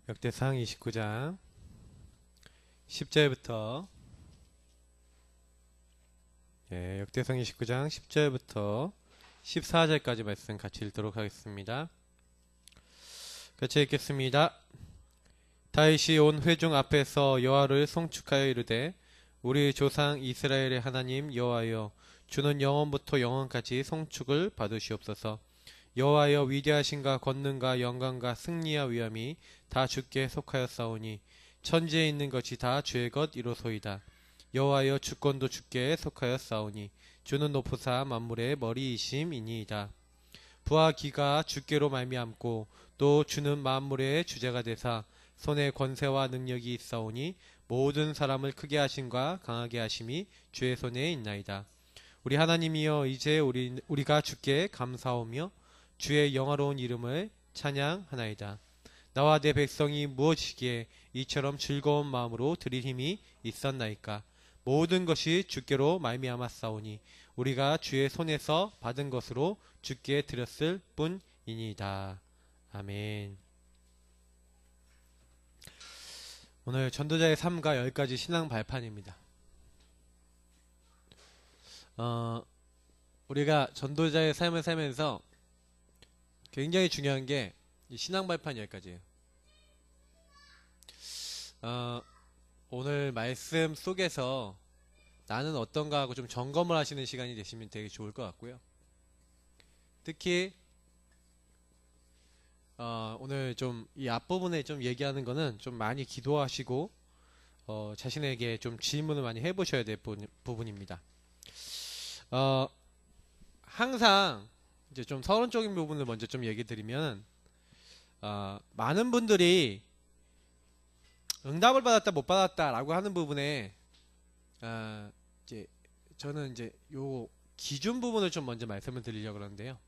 역대상 29장 10절부터 역대상 29장 10절부터 14절까지 말씀 같이 읽도록 하겠습니다. 같이 읽겠습니다. 다윗이 온 회중 앞에서 여호와를 송축하여 이르되 우리 조상 이스라엘의 하나님 여호와여, 주는 영원부터 영원까지 송축을 받으시옵소서. 여호와여, 위대하신가 권능과 영광과 승리와 위엄이 다 주께 속하였사오니 천지에 있는 것이 다 주의 것이로소이다. 여호와여, 주권도 주께 속하였사오니 주는 높으사 만물의 머리이심이니이다. 부와 기가 주께로 말미암고 또 주는 만물의 주제가 되사 손에 권세와 능력이 있사오니 모든 사람을 크게 하심과 강하게 하심이 주의 손에 있나이다. 우리 하나님이여, 이제 우리가 주께 감사하며 주의 영화로운 이름을 찬양하나이다. 나와 내 백성이 무엇이기에 이처럼 즐거운 마음으로 드릴 힘이 있었나이까. 모든 것이 주께로 말미암았사오니 우리가 주의 손에서 받은 것으로 주께 드렸을 뿐이니이다. 아멘. 오늘 전도자의 삶과 10가지 신앙 발판입니다. 우리가 전도자의 삶을 살면서 굉장히 중요한 게 신앙 발판 10가지예요. 오늘 말씀 속에서 나는 어떤가 하고 좀 점검을 하시는 시간이 되시면 되게 좋을 것 같고요. 특히 오늘 좀 이 앞부분에 좀 얘기하는 거는 좀 많이 기도하시고 자신에게 좀 질문을 많이 해보셔야 될 부분입니다. 항상 이제 좀 서론적인 부분을 먼저 좀 얘기 드리면 많은 분들이 응답을 받았다 못 받았다 라고 하는 부분에 이제 저는 이제 요 기준 부분을 좀 먼저 말씀을 드리려고 그러는데요.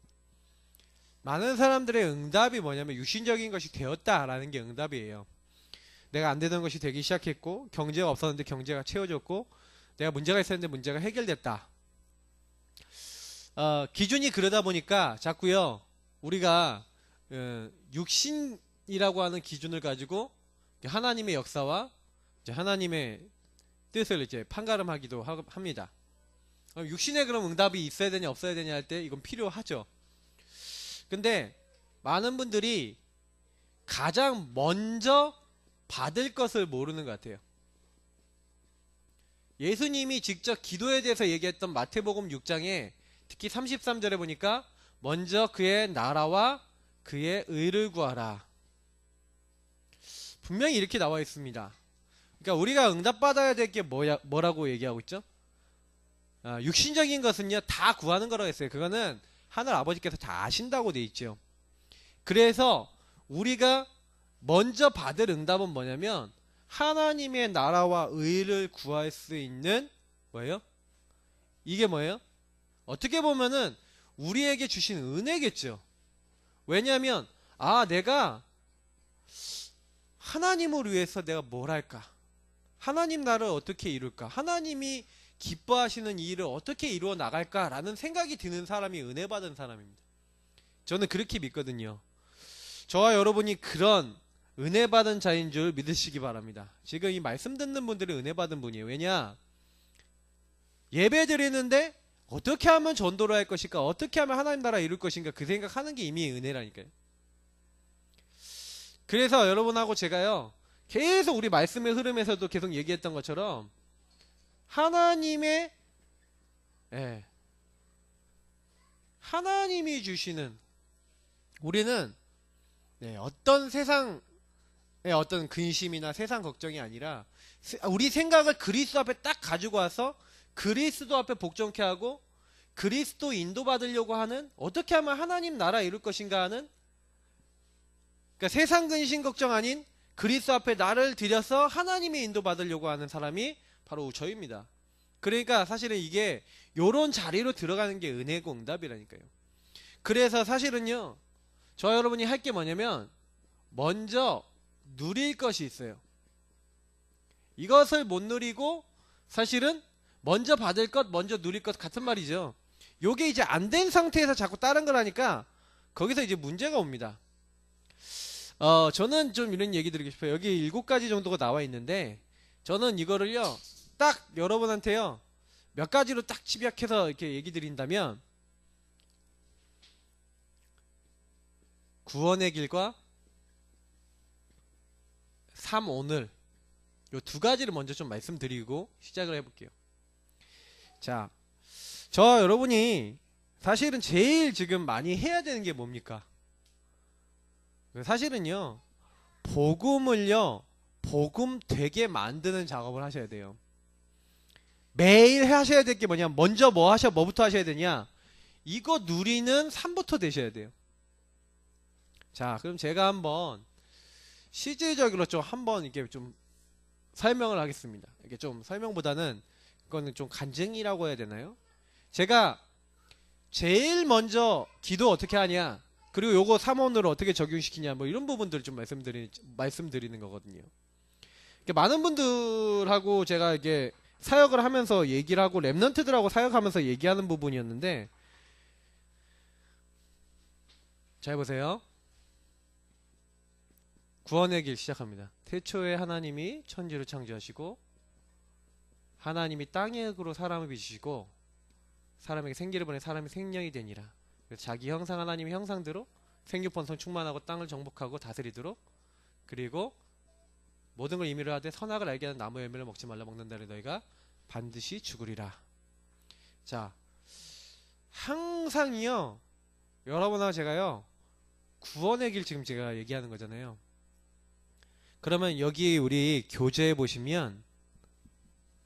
많은 사람들의 응답이 뭐냐면 육신적인 것이 되었다라는 게 응답이에요. 내가 안 되던 것이 되기 시작했고, 경제가 없었는데 경제가 채워졌고, 내가 문제가 있었는데 문제가 해결됐다. 기준이 그러다 보니까 자꾸요 우리가 육신이라고 하는 기준을 가지고 하나님의 역사와 이제 하나님의 뜻을 이제 판가름하기도 합니다. 육신에 그럼 응답이 있어야 되냐 없어야 되냐 할 때 이건 필요하죠. 근데 많은 분들이 가장 먼저 받을 것을 모르는 것 같아요. 예수님이 직접 기도에 대해서 얘기했던 마태복음 6장에 특히 33절에 보니까 먼저 그의 나라와 그의 의를 구하라. 분명히 이렇게 나와 있습니다. 그러니까 우리가 응답받아야 될 게 뭐라고 얘기하고 있죠? 육신적인 것은요 다 구하는 거라고 했어요. 그거는 하늘 아버지께서 다 아신다고 돼 있죠. 그래서 우리가 먼저 받을 응답은 뭐냐면 하나님의 나라와 의를 구할 수 있는 뭐예요? 이게 뭐예요? 어떻게 보면은 우리에게 주신 은혜겠죠. 왜냐하면 내가 하나님을 위해서 내가 뭘 할까? 하나님 나라를 어떻게 이룰까? 하나님이 기뻐하시는 이 일을 어떻게 이루어 나갈까라는 생각이 드는 사람이 은혜 받은 사람입니다. 저는 그렇게 믿거든요. 저와 여러분이 그런 은혜 받은 자인 줄 믿으시기 바랍니다. 지금 이 말씀 듣는 분들이 은혜 받은 분이에요. 왜냐? 예배 드리는데 어떻게 하면 전도를 할 것인가? 어떻게 하면 하나님 나라 이룰 것인가? 그 생각하는 게 이미 은혜라니까요. 그래서 여러분하고 제가요 계속 우리 말씀의 흐름에서도 계속 얘기했던 것처럼 하나님이 주시는 우리는 어떤 세상의 어떤 근심이나 세상 걱정이 아니라 우리 생각을 그리스도 앞에 딱 가지고 와서 그리스도 앞에 복종케 하고 그리스도 인도받으려고 하는, 어떻게 하면 하나님 나라 이룰 것인가 하는, 그러니까 세상 근심 걱정 아닌 그리스도 앞에 나를 들여서 하나님의 인도받으려고 하는 사람이 바로 저입니다. 그러니까 사실은 이게 요런 자리로 들어가는 게 은혜고 응답이라니까요. 그래서 사실은요 저 여러분이 할 게 뭐냐면 먼저 누릴 것이 있어요. 이것을 못 누리고 사실은 먼저 받을 것, 먼저 누릴 것 같은 말이죠. 요게 이제 안 된 상태에서 자꾸 다른 걸 하니까 거기서 이제 문제가 옵니다. 저는 좀 이런 얘기 드리고 싶어요. 여기 7가지 정도가 나와 있는데, 저는 이거를요, 딱 여러분한테요, 몇 가지로 딱 집약해서 이렇게 얘기 드린다면, 구원의 길과 오늘, 요 2가지를 먼저 좀 말씀드리고 시작을 해볼게요. 자, 저 여러분이 사실은 제일 지금 많이 해야 되는 게 뭡니까? 사실은요, 복음을요, 복음 되게 만드는 작업을 하셔야 돼요. 매일 하셔야 될 게 뭐냐? 먼저 뭐부터 하셔야 되냐? 이거 누리는 삶부터 되셔야 돼요. 자, 그럼 제가 한번 실질적으로 좀 한번 이렇게 좀 설명을 하겠습니다. 이게 좀 설명보다는 이거는 좀 간증이라고 해야 되나요? 제가 제일 먼저 기도 어떻게 하냐? 그리고 요거 3원으로 어떻게 적용시키냐? 뭐 이런 부분들을 좀 말씀드리는 거거든요. 많은 분들하고 제가 이게 사역을 하면서 얘기를 하고 랩넌트들하고 사역하면서 얘기하는 부분이었는데, 잘 보세요. 구원의 길 시작합니다. 태초에 하나님이 천지를 창조하시고 하나님이 땅의 흙으로 사람을 빚으시고 사람에게 생기를 보내 사람이 생명이 되니라. 그래서 자기 형상 하나님의 형상대로 생육번성 충만하고 땅을 정복하고 다스리도록, 그리고 모든 걸 임의로 하되 선악을 알게 하는 나무 열매를 먹지 말라. 먹는다를 너희가 반드시 죽으리라. 자, 항상이요, 여러분하고 제가요, 구원의 길 지금 제가 얘기하는 거잖아요. 그러면 여기 우리 교재에 보시면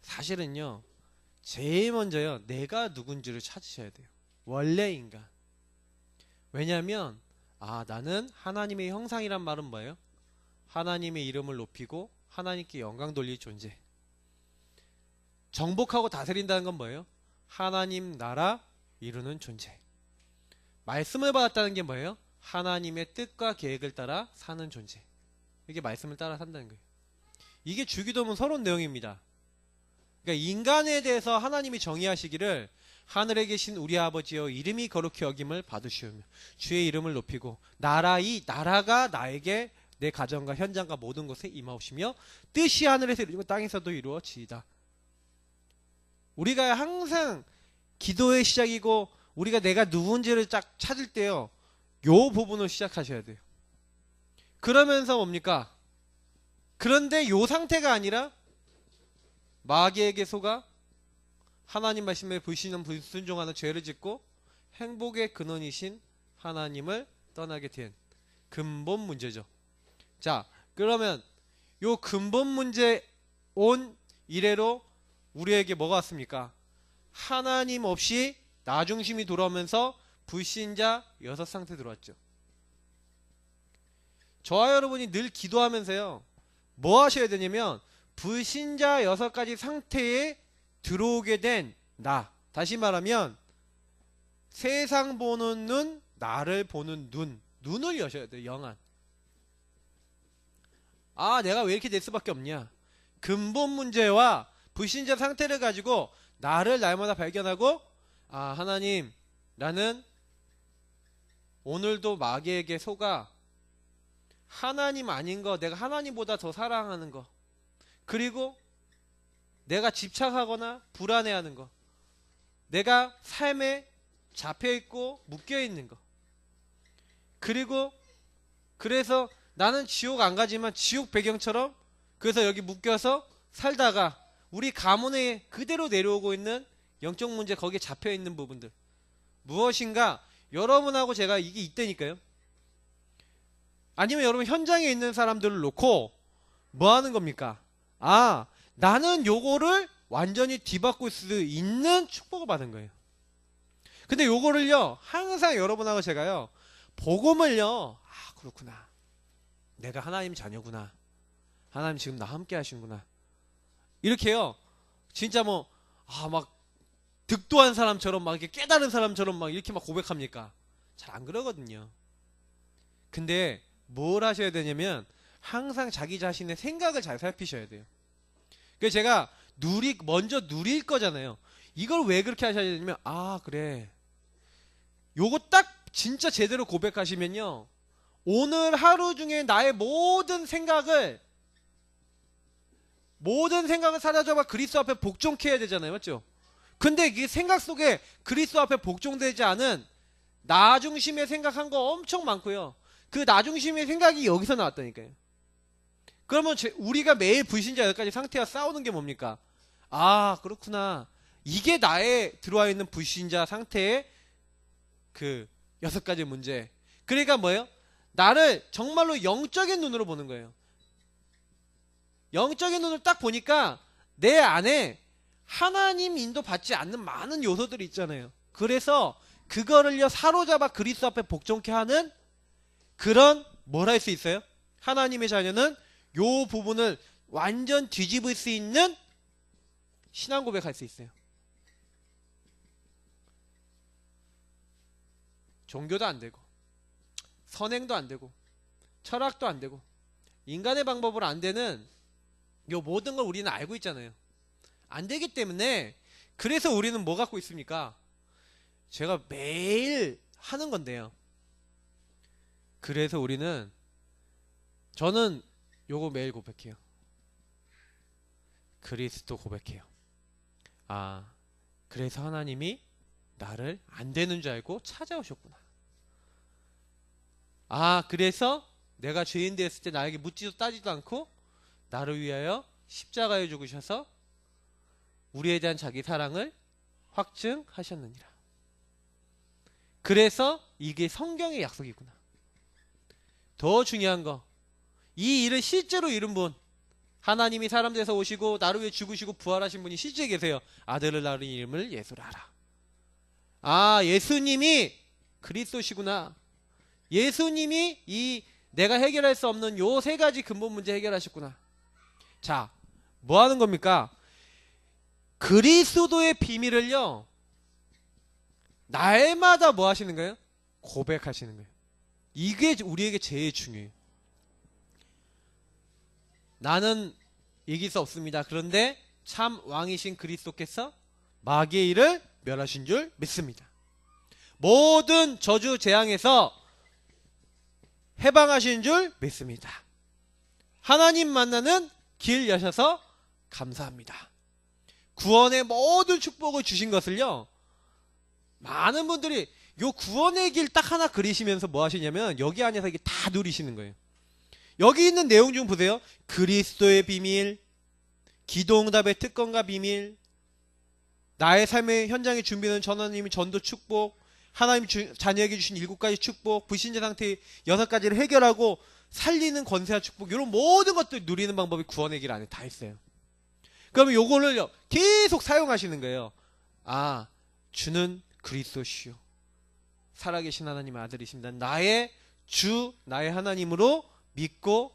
사실은요, 제일 먼저요, 내가 누군지를 찾으셔야 돼요. 원래 인간. 왜냐하면 나는 하나님의 형상이란 말은 뭐예요? 하나님의 이름을 높이고 하나님께 영광 돌릴 존재. 정복하고 다스린다는 건 뭐예요? 하나님 나라 이루는 존재. 말씀을 받았다는 게 뭐예요? 하나님의 뜻과 계획을 따라 사는 존재. 이게 말씀을 따라 산다는 거예요. 이게 주기도문 서론 내용입니다. 그러니까 인간에 대해서 하나님이 정의하시기를 하늘에 계신 우리 아버지여 이름이 거룩히 여김을 받으시오며 주의 이름을 높이고 나라가 나에게 내 가정과 현장과 모든 곳에 임하오시며 뜻이 하늘에서 이루어지고 땅에서도 이루어지이다. 우리가 항상 기도의 시작이고 우리가 내가 누군지를 딱 찾을 때요, 요 부분을 시작하셔야 돼요. 그러면서 뭡니까? 그런데 요 상태가 아니라 마귀에게 속아 하나님 말씀에 불순종하는 죄를 짓고 행복의 근원이신 하나님을 떠나게 된 근본 문제죠. 자, 그러면 요 근본 문제 온 이래로 우리에게 뭐가 왔습니까? 하나님 없이 나 중심이 돌아오면서 불신자 6상태 들어왔죠. 저와 여러분이 늘 기도하면서요, 뭐 하셔야 되냐면 불신자 6가지 상태에 들어오게 된 나, 다시 말하면 세상 보는 눈, 나를 보는 눈을 여셔야 돼요. 영안. 내가 왜 이렇게 될 수밖에 없냐? 근본 문제와 불신자 상태를 가지고 나를 날마다 발견하고, 하나님, 나는 오늘도 마귀에게 속아 하나님 아닌 거, 내가 하나님보다 더 사랑하는 거, 그리고 내가 집착하거나 불안해하는 거, 내가 삶에 잡혀있고 묶여있는 거, 그리고 그래서 나는 지옥 안 가지만 지옥 배경처럼 그래서 여기 묶여서 살다가 우리 가문에 그대로 내려오고 있는 영적 문제, 거기에 잡혀있는 부분들 무엇인가 여러분하고 제가 이게 있다니까요. 아니면 여러분 현장에 있는 사람들을 놓고 뭐 하는 겁니까? 나는 요거를 완전히 뒤바꿀 수 있는 축복을 받은 거예요. 근데 요거를요, 항상 여러분하고 제가요, 복음을요, 그렇구나, 내가 하나님 자녀구나, 하나님 지금 나 함께 하시는구나, 이렇게요, 진짜 막 득도한 사람처럼 막 이렇게 깨달은 사람처럼 막 이렇게 막 고백합니까? 잘 안 그러거든요. 근데 뭘 하셔야 되냐면 항상 자기 자신의 생각을 잘 살피셔야 돼요. 그래서 제가 먼저 누릴 거잖아요. 이걸 왜 그렇게 하셔야 되냐면, 그래, 요거 딱 진짜 제대로 고백하시면요, 오늘 하루 중에 나의 모든 생각을 사라져봐 그리스도 앞에 복종케 해야 되잖아요. 맞죠? 근데 이 생각 속에 그리스도 앞에 복종되지 않은 나 중심의 생각한 거 엄청 많고요. 그 나 중심의 생각이 여기서 나왔다니까요. 그러면 우리가 매일 불신자 10가지 상태와 싸우는 게 뭡니까? 아, 그렇구나. 이게 나에 들어와 있는 불신자 상태의 그 6가지 문제. 그러니까 뭐예요? 나를 정말로 영적인 눈으로 보는 거예요. 영적인 눈을 딱 보니까 내 안에 하나님 인도 받지 않는 많은 요소들이 있잖아요. 그래서 그거를요 사로잡아 그리스도 앞에 복종케 하는 그런 뭘 할 수 있어요? 하나님의 자녀는 요 부분을 완전 뒤집을 수 있는 신앙 고백할 수 있어요. 종교도 안 되고 선행도 안 되고 철학도 안 되고 인간의 방법으로 안 되는 요 모든 걸 우리는 알고 있잖아요. 안 되기 때문에 그래서 우리는 뭐 갖고 있습니까? 제가 매일 하는 건데요. 그래서 우리는 저는 요거 매일 고백해요. 그리스도 고백해요. 아, 그래서 하나님이 나를 안 되는 줄 알고 찾아오셨구나. 아, 그래서 내가 죄인 되었을 때 나에게 묻지도 따지도 않고 나를 위하여 십자가에 죽으셔서 우리에 대한 자기 사랑을 확증하셨느니라. 그래서 이게 성경의 약속이구나. 더 중요한 거, 이 일을 실제로 이룬 분, 하나님이 사람 돼서 오시고 나를 위해 죽으시고 부활하신 분이 실제 계세요. 아들을 낳은 이름을 예수라 하라. 아, 예수님이 그리스도시구나. 예수님이 이 내가 해결할 수 없는 요 3가지 근본 문제 해결하셨구나. 자, 뭐 하는 겁니까? 그리스도의 비밀을요 날마다 뭐 하시는 거예요? 고백하시는 거예요. 이게 우리에게 제일 중요해요. 나는 이길 수 없습니다. 그런데 참 왕이신 그리스도께서 마귀의 일을 멸하신 줄 믿습니다. 모든 저주 재앙에서 해방하신 줄 믿습니다. 하나님 만나는 길 여셔서 감사합니다. 구원의 모든 축복을 주신 것을요 많은 분들이 요 구원의 길 딱 하나 그리시면서 뭐 하시냐면 여기 안에서 이게 다 누리시는 거예요. 여기 있는 내용 중 보세요. 그리스도의 비밀, 기도응답의 특권과 비밀, 나의 삶의 현장에 준비하는 전하님의 전도 축복, 하나님 자녀에게 주신 7가지 축복, 불신자 상태의 6가지를 해결하고 살리는 권세와 축복, 이런 모든 것들 누리는 방법이 구원의 길 안에 다 있어요. 그러면 요거를 계속 사용하시는 거예요. 아, 주는 그리스도시요 살아계신 하나님의 아들이십니다. 나의 주, 나의 하나님으로 믿고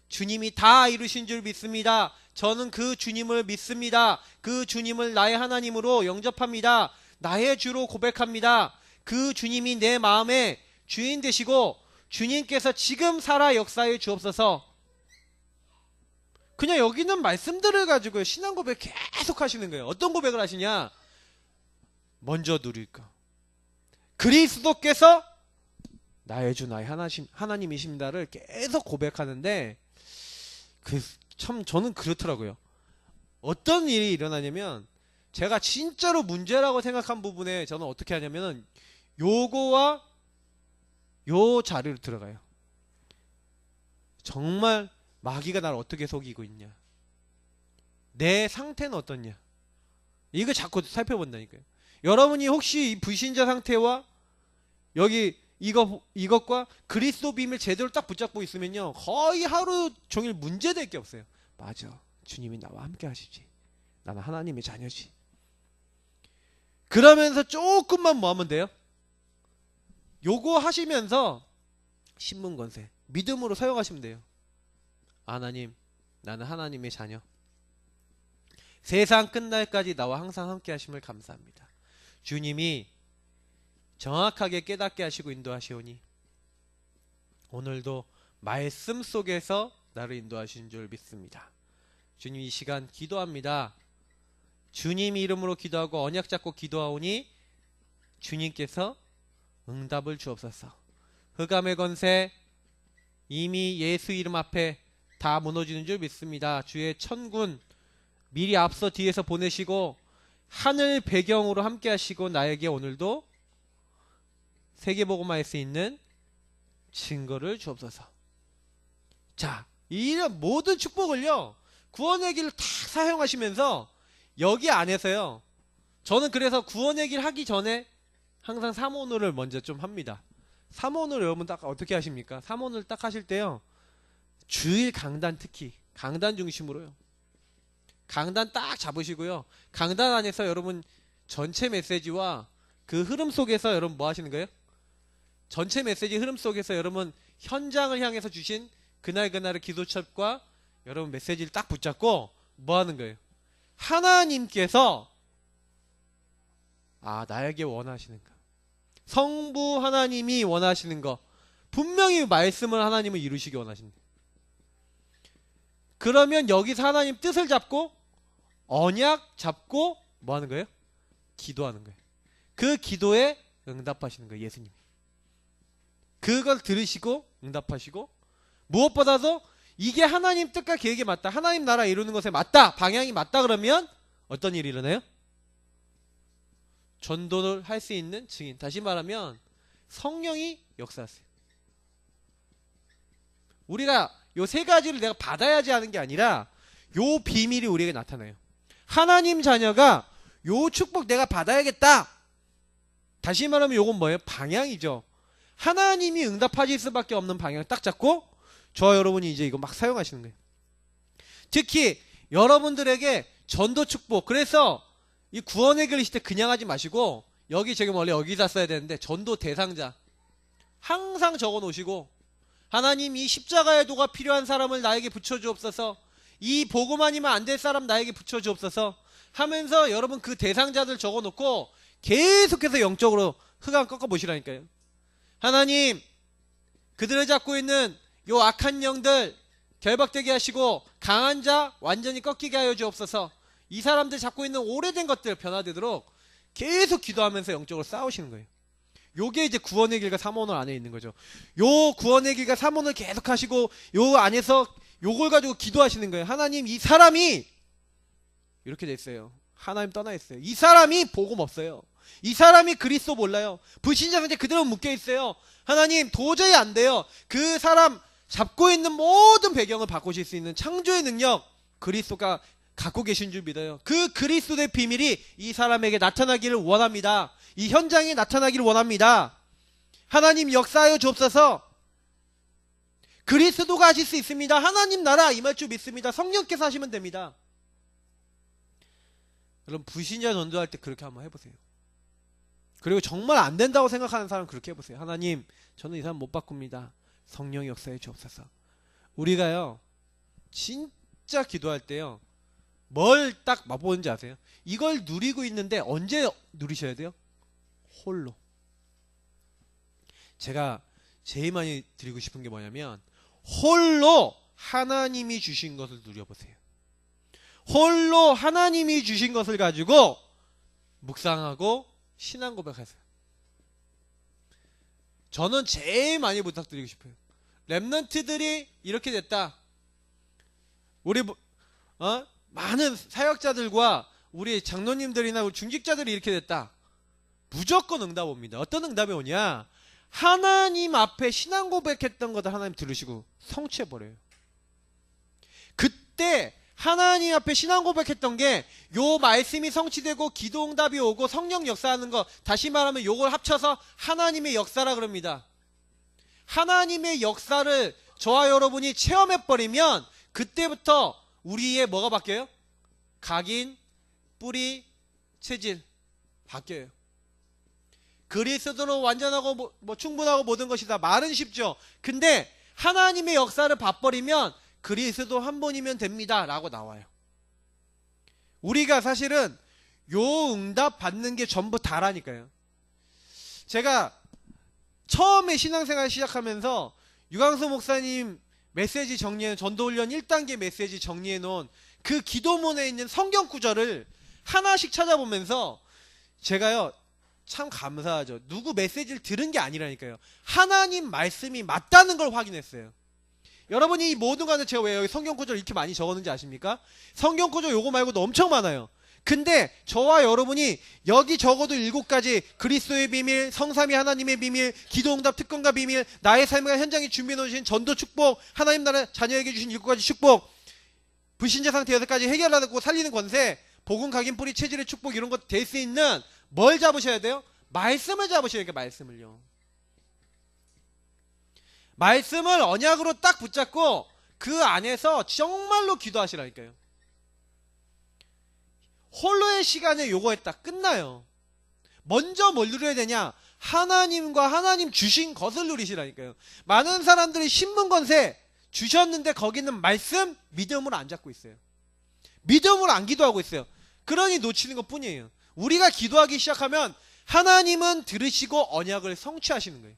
주님이 다 이루신 줄 믿습니다. 저는 그 주님을 믿습니다. 그 주님을 나의 하나님으로 영접합니다. 나의 주로 고백합니다. 그 주님이 내 마음의 주인 되시고 주님께서 지금 살아 역사에 주옵소서. 그냥 여기 있는 말씀들을 가지고 신앙 고백 계속 하시는 거예요. 어떤 고백을 하시냐? 먼저 누릴 거. 그리스도께서 나의 주 나의 하나님이십니다를 계속 고백하는데 참 저는 그렇더라고요. 어떤 일이 일어나냐면 제가 진짜로 문제라고 생각한 부분에 저는 어떻게 하냐면은 요거와 요 자리로 들어가요. 정말 마귀가 나를 어떻게 속이고 있냐, 내 상태는 어떻냐, 이거 자꾸 살펴본다니까요. 여러분이 혹시 이 불신자 상태와 여기 이것과 그리스도 비밀 제대로 딱 붙잡고 있으면요 거의 하루 종일 문제될 게 없어요. 맞아, 주님이 나와 함께 하시지, 나는 하나님의 자녀지. 그러면서 조금만 뭐 하면 돼요? 요거 하시면서 신문 권세 믿음으로 사용하시면 돼요. 하나님, 나는 하나님의 자녀, 세상 끝날까지 나와 항상 함께 하심을 감사합니다. 주님이 정확하게 깨닫게 하시고 인도하시오니 오늘도 말씀 속에서 나를 인도하신 줄 믿습니다. 주님, 이 시간 기도합니다. 주님 이름으로 기도하고 언약 잡고 기도하오니 주님께서 응답을 주옵소서. 흑암의 권세, 이미 예수 이름 앞에 다 무너지는 줄 믿습니다. 주의 천군 미리 앞서 뒤에서 보내시고 하늘 배경으로 함께 하시고 나에게 오늘도 세계복음화할 수 있는 증거를 주옵소서. 자, 이런 모든 축복을요, 구원의 길을 다 사용하시면서 여기 안에서요, 저는 그래서 구원의 길 하기 전에 항상 삼오늘을 먼저 좀 합니다. 삼오늘 여러분 딱 어떻게 하십니까? 삼오늘 딱 하실 때요, 주일 강단, 특히 강단 중심으로요, 강단 딱 잡으시고요, 강단 안에서 여러분 전체 메시지와 그 흐름 속에서 여러분 뭐 하시는 거예요? 전체 메시지 흐름 속에서 여러분 현장을 향해서 주신 그날그날의 기도첩과 여러분 메시지를 딱 붙잡고 뭐 하는 거예요? 하나님께서 나에게 원하시는가, 성부 하나님이 원하시는 거, 분명히 말씀을 하나님은 이루시기 원하신다. 그러면 여기서 하나님 뜻을 잡고 언약 잡고 뭐 하는 거예요? 기도하는 거예요. 그 기도에 응답하시는 거예요. 예수님 그걸 들으시고 응답하시고, 무엇보다도 이게 하나님 뜻과 계획에 맞다, 하나님 나라 이루는 것에 맞다, 방향이 맞다, 그러면 어떤 일이 일어나요? 전도를 할 수 있는 증인, 다시 말하면 성령이 역사하세요. 우리가 요 세 가지를 내가 받아야지 하는 게 아니라 요 비밀이 우리에게 나타나요. 하나님 자녀가 요 축복 내가 받아야겠다. 다시 말하면 요건 뭐예요? 방향이죠. 하나님이 응답하실 수밖에 없는 방향을 딱 잡고 저와 여러분이 이제 이거 막 사용하시는 거예요. 특히 여러분들에게 전도 축복, 그래서 이 구원의 길 이실 때 그냥 하지 마시고, 여기 지금 원래 여기다 써야 되는데 전도 대상자 항상 적어 놓으시고, 하나님 이 십자가의 도가 필요한 사람을 나에게 붙여주옵소서, 이 복음 아니면 안 될 사람 나에게 붙여주옵소서 하면서 여러분 그 대상자들 적어 놓고 계속해서 영적으로 흑암 꺾어 보시라니까요. 하나님 그들을 잡고 있는 요 악한 영들 결박되게 하시고 강한 자 완전히 꺾이게 하여 주옵소서. 이 사람들 잡고 있는 오래된 것들 변화되도록 계속 기도하면서 영적으로 싸우시는 거예요. 요게 이제 구원의 길과 삼원을 안에 있는 거죠. 요 구원의 길과 삼원을 계속 하시고 요 안에서 요걸 가지고 기도하시는 거예요. 하나님 이 사람이 이렇게 됐어요. 하나님 떠나 있어요. 이 사람이 복음 없어요. 이 사람이 그리스도 몰라요. 불신자 상태 그대로 묶여 있어요. 하나님 도저히 안 돼요. 그 사람 잡고 있는 모든 배경을 바꾸실 수 있는 창조의 능력 그리스도가 갖고 계신 줄 믿어요. 그 그리스도의 비밀이 이 사람에게 나타나기를 원합니다. 이 현장에 나타나기를 원합니다. 하나님 역사하여 주옵소서. 그리스도가 하실 수 있습니다. 하나님 나라 임할 줄 믿습니다. 성령께서 하시면 됩니다. 여러분 불신자 전도할 때 그렇게 한번 해보세요. 그리고 정말 안 된다고 생각하는 사람 그렇게 해보세요. 하나님 저는 이 사람 못 바꿉니다. 성령이 역사해 주옵소서. 우리가요 진짜 기도할 때요 뭘 딱 맛보는지 아세요? 이걸 누리고 있는데 언제 누리셔야 돼요? 홀로. 제가 제일 많이 드리고 싶은 게 뭐냐면 홀로 하나님이 주신 것을 누려보세요. 홀로 하나님이 주신 것을 가지고 묵상하고 신앙 고백하세요. 저는 제일 많이 부탁드리고 싶어요. 렘넌트들이 이렇게 됐다. 우리 많은 사역자들과 우리 장로님들이나 우리 중직자들이 이렇게 됐다. 무조건 응답 옵니다. 어떤 응답이 오냐? 하나님 앞에 신앙 고백했던 것을 하나님 들으시고 성취해버려요. 그때 하나님 앞에 신앙 고백했던 게 요 말씀이 성취되고 기도 응답이 오고 성령 역사하는 거, 다시 말하면 요걸 합쳐서 하나님의 역사라 그럽니다. 하나님의 역사를 저와 여러분이 체험해버리면 그때부터 우리의 뭐가 바뀌어요? 각인, 뿌리, 체질 바뀌어요. 그리스도로 완전하고 충분하고 모든 것이다. 말은 쉽죠. 근데 하나님의 역사를 봐버리면 그리스도 한 분이면 됩니다 라고 나와요. 우리가 사실은 요 응답 받는 게 전부 다라니까요. 제가 처음에 신앙생활 시작하면서 유광수 목사님 메시지 정리해, 전도훈련 1단계 메시지 정리해 놓은 그 기도문에 있는 성경 구절을 하나씩 찾아보면서 제가요 참 감사하죠. 누구 메시지를 들은 게 아니라니까요. 하나님 말씀이 맞다는 걸 확인했어요. 여러분이 이 모든 것을 제가 왜 여기 성경 구절 이렇게 많이 적었는지 아십니까? 성경 구절 요거 말고도 엄청 많아요. 근데 저와 여러분이 여기 적어도 7가지 그리스도의 비밀, 성삼위 하나님의 비밀, 기도응답 특권과 비밀, 나의 삶과 현장에 준비해 놓으신 전도 축복, 하나님 나라 자녀에게 주신 7가지 축복, 불신자 상태 6가지 해결하고 살리는 권세, 복음 각인 뿌리 체질의 축복, 이런 것 될 수 있는 뭘 잡으셔야 돼요? 말씀을 잡으셔야 돼요. 말씀을요. 말씀을 언약으로 딱 붙잡고 그 안에서 정말로 기도하시라니까요. 홀로의 시간에 요거에 딱 끝나요. 먼저 뭘 누려야 되냐? 하나님과 하나님 주신 것을 누리시라니까요. 많은 사람들이 신문 권세 주셨는데 거기는 말씀, 믿음으로 안 잡고 있어요. 믿음으로 안 기도하고 있어요. 그러니 놓치는 것 뿐이에요. 우리가 기도하기 시작하면 하나님은 들으시고 언약을 성취하시는 거예요.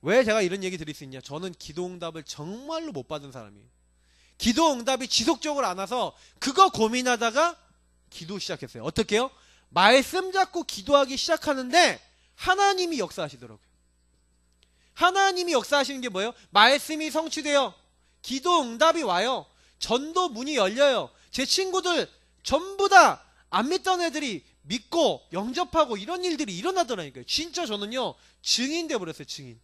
왜 제가 이런 얘기 드릴 수 있냐? 저는 기도응답을 정말로 못 받은 사람이에요. 기도응답이 지속적으로 안 와서 그거 고민하다가 기도 시작했어요. 어떻게요? 말씀 잡고 기도하기 시작하는데 하나님이 역사하시더라고요. 하나님이 역사하시는 게 뭐예요? 말씀이 성취돼요. 기도응답이 와요. 전도 문이 열려요. 제 친구들 전부 다 안 믿던 애들이 믿고 영접하고 이런 일들이 일어나더라니까요. 진짜 저는요 증인 돼버렸어요. 증인.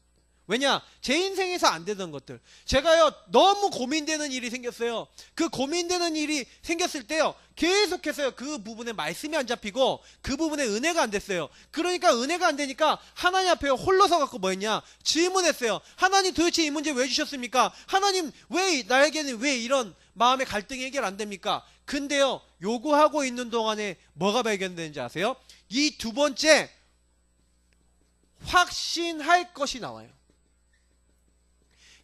왜냐? 제 인생에서 안 되던 것들. 제가요 너무 고민되는 일이 생겼어요. 그 고민되는 일이 생겼을 때요 계속해서요 그 부분에 말씀이 안 잡히고 그 부분에 은혜가 안 됐어요. 그러니까 은혜가 안 되니까 하나님 앞에 홀로 서갖고 뭐 했냐? 질문했어요. 하나님 도대체 이 문제 왜 주셨습니까? 하나님 왜 나에게는 왜 이런 마음의 갈등이 해결 안 됩니까? 근데요 요구하고 있는 동안에 뭐가 발견되는지 아세요? 이 두 번째 확신할 것이 나와요.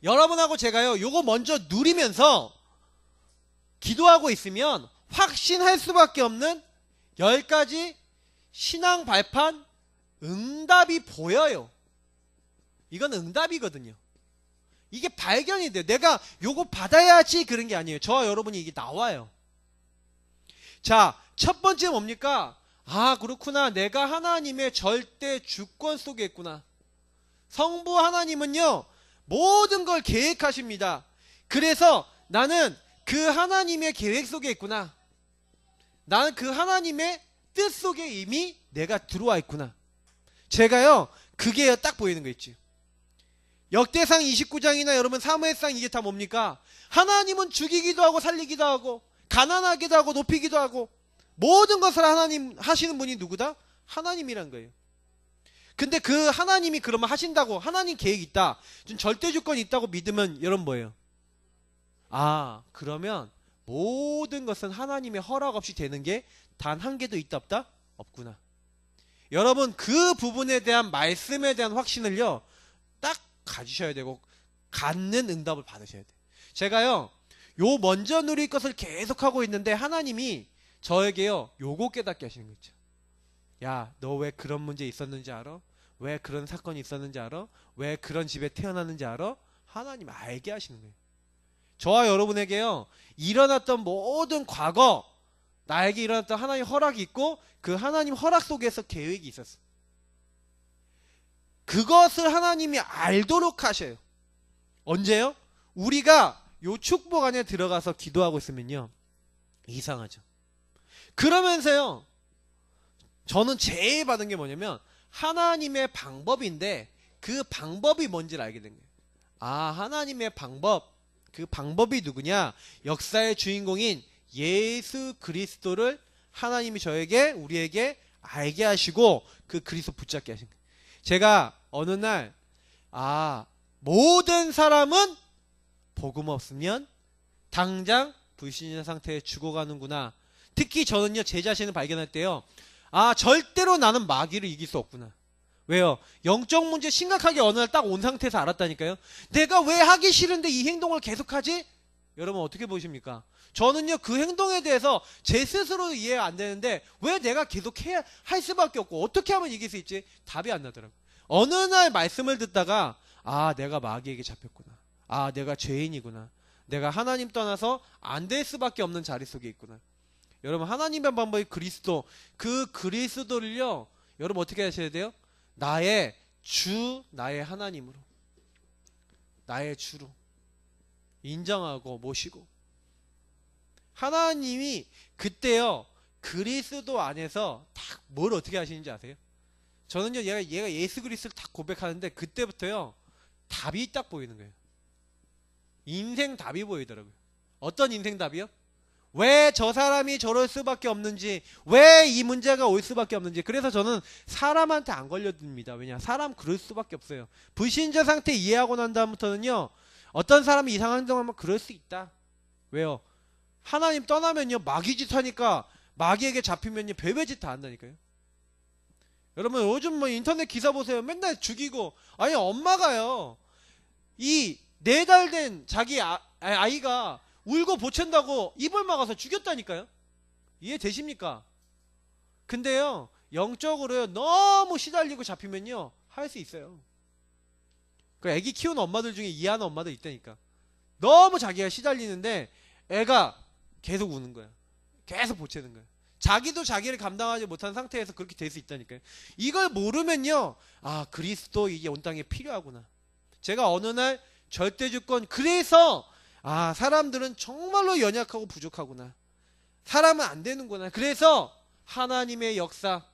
여러분하고 제가요 요거 먼저 누리면서 기도하고 있으면 확신할 수밖에 없는 10가지 신앙 발판 응답이 보여요. 이건 응답이거든요. 이게 발견이 돼요. 내가 요거 받아야지 그런 게 아니에요. 저와 여러분이 이게 나와요. 자, 첫 번째 뭡니까? 아, 그렇구나. 내가 하나님의 절대 주권 속에 있구나. 성부 하나님은요 모든 걸 계획하십니다. 그래서 나는 그 하나님의 계획 속에 있구나. 나는 그 하나님의 뜻 속에 이미 내가 들어와 있구나. 제가요 그게 딱 보이는 거 있지. 역대상 29장이나 여러분 사무엘상 이게 다 뭡니까? 하나님은 죽이기도 하고 살리기도 하고 가난하기도 하고 높이기도 하고 모든 것을 하나님 하시는 분이 누구다? 하나님이란 거예요. 근데 그 하나님이 그러면 하신다고 하나님 계획이 있다, 좀 절대 주권이 있다고 믿으면 여러분 뭐예요? 아, 그러면 모든 것은 하나님의 허락 없이 되는 게 단 한 개도 있다 없다? 없구나. 여러분 그 부분에 대한 말씀에 대한 확신을요 딱 가지셔야 되고 갖는 응답을 받으셔야 돼요. 제가요 요 먼저 누릴 것을 계속하고 있는데 하나님이 저에게요 요거 깨닫게 하시는 거 있죠. 야, 너 왜 그런 문제 있었는지 알아? 왜 그런 사건이 있었는지 알아? 왜 그런 집에 태어났는지 알아? 하나님 알게 하시는 거예요. 저와 여러분에게요 일어났던 모든 과거, 나에게 일어났던 하나님 허락이 있고 그 하나님 허락 속에서 계획이 있었어. 그것을 하나님이 알도록 하셔요. 언제요? 우리가 요 축복 안에 들어가서 기도하고 있으면요 이상하죠. 그러면서요 저는 제일 받은 게 뭐냐면 하나님의 방법인데 그 방법이 뭔지를 알게 된 거예요. 아, 하나님의 방법, 그 방법이 누구냐? 역사의 주인공인 예수 그리스도를 하나님이 저에게, 우리에게 알게 하시고 그 그리스도 붙잡게 하신 거예요. 제가 어느 날 모든 사람은 복음 없으면 당장 불신자 상태에 죽어가는구나. 특히 저는요 제 자신을 발견할 때요 절대로 나는 마귀를 이길 수 없구나. 왜요? 영적 문제 심각하게 어느 날 딱 온 상태에서 알았다니까요. 내가 왜 하기 싫은데 이 행동을 계속하지? 여러분 어떻게 보십니까? 저는요 그 행동에 대해서 제 스스로 이해가 안 되는데 왜 내가 계속 해야 할 수밖에 없고 어떻게 하면 이길 수 있지? 답이 안 나더라고요. 어느 날 말씀을 듣다가 내가 마귀에게 잡혔구나. 내가 죄인이구나. 내가 하나님 떠나서 안 될 수밖에 없는 자리 속에 있구나. 여러분 하나님의 방법이 그리스도, 그 그리스도를요 여러분 어떻게 하셔야 돼요? 나의 주, 나의 하나님으로, 나의 주로. 인정하고 모시고. 하나님이 그때요 그리스도 안에서 딱 뭘 어떻게 하시는지 아세요? 저는요 얘가 예수 그리스도를 딱 고백하는데 그때부터요 답이 딱 보이는 거예요. 인생 답이 보이더라고요. 어떤 인생 답이요? 왜 저 사람이 저럴 수밖에 없는지, 왜 이 문제가 올 수밖에 없는지. 그래서 저는 사람한테 안 걸려듭니다. 왜냐? 사람 그럴 수밖에 없어요. 불신자 상태 이해하고 난 다음부터는요 어떤 사람이 이상한 행동하면 그럴 수 있다. 왜요? 하나님 떠나면요 마귀짓 하니까 마귀에게 잡히면요 별별짓 다 한다니까요. 여러분 요즘 뭐 인터넷 기사 보세요. 맨날 죽이고. 아니 엄마가요 이 4달 된 자기 아이가 울고 보챈다고 입을 막아서 죽였다니까요. 이해되십니까? 근데요 영적으로요 너무 시달리고 잡히면요 할 수 있어요. 그 애기 키우는 엄마들 중에 이해하는 엄마들 있다니까. 너무 자기가 시달리는데 애가 계속 우는 거야. 계속 보채는 거야. 자기도 자기를 감당하지 못한 상태에서 그렇게 될 수 있다니까요. 이걸 모르면요 아 그리스도 이게 온 땅에 필요하구나. 제가 어느 날 절대주권 그래서 아 사람들은 정말로 연약하고 부족하구나. 사람은 안 되는구나. 그래서 하나님의 역사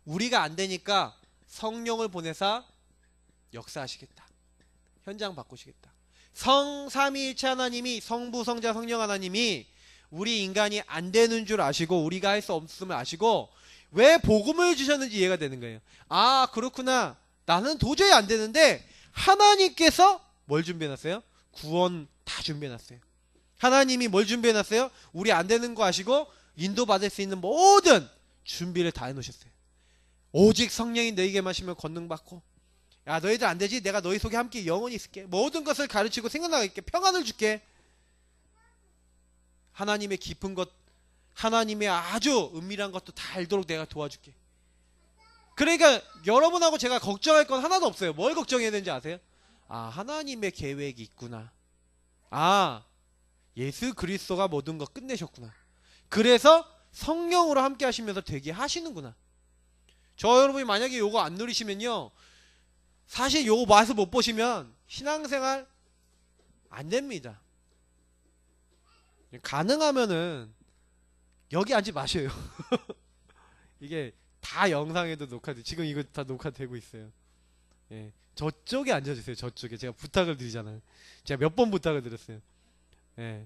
우리가 안 되니까 성령을 보내사 역사하시겠다. 현장 바꾸시겠다. 삼위일체 하나님이 성부 성자 성령 하나님이 우리 인간이 안 되는 줄 아시고 우리가 할 수 없음을 아시고 왜 복음을 주셨는지 이해가 되는 거예요. 아 그렇구나. 나는 도저히 안 되는데 하나님께서 뭘 준비해놨어요? 구원 다 준비해놨어요. 하나님이 뭘 준비해놨어요? 우리 안 되는 거 아시고 인도받을 수 있는 모든 준비를 다 해놓으셨어요. 오직 성령이 너희에게만 심면 권능받고 야 너희들 안 되지? 내가 너희 속에 함께 영원히 있을게. 모든 것을 가르치고 생각나게 평안을 줄게. 하나님의 깊은 것 하나님의 아주 은밀한 것도 다 알도록 내가 도와줄게. 그러니까 여러분하고 제가 걱정할 건 하나도 없어요. 뭘 걱정해야 되는지 아세요? 아 하나님의 계획이 있구나. 아 예수 그리스도가 모든 거 끝내셨구나. 그래서 성령으로 함께 하시면서 되게 하시는구나. 저 여러분이 만약에 요거 안 누리시면요 사실 요거 맛을 못 보시면 신앙생활 안 됩니다. 가능하면은 여기 앉지 마셔요. 이게 다 영상에도 녹화돼. 지금 이거 다 녹화되고 있어요. 예, 저쪽에 앉아주세요. 저쪽에 제가 부탁을 드리잖아요. 제가 몇 번 부탁을 드렸어요. 예,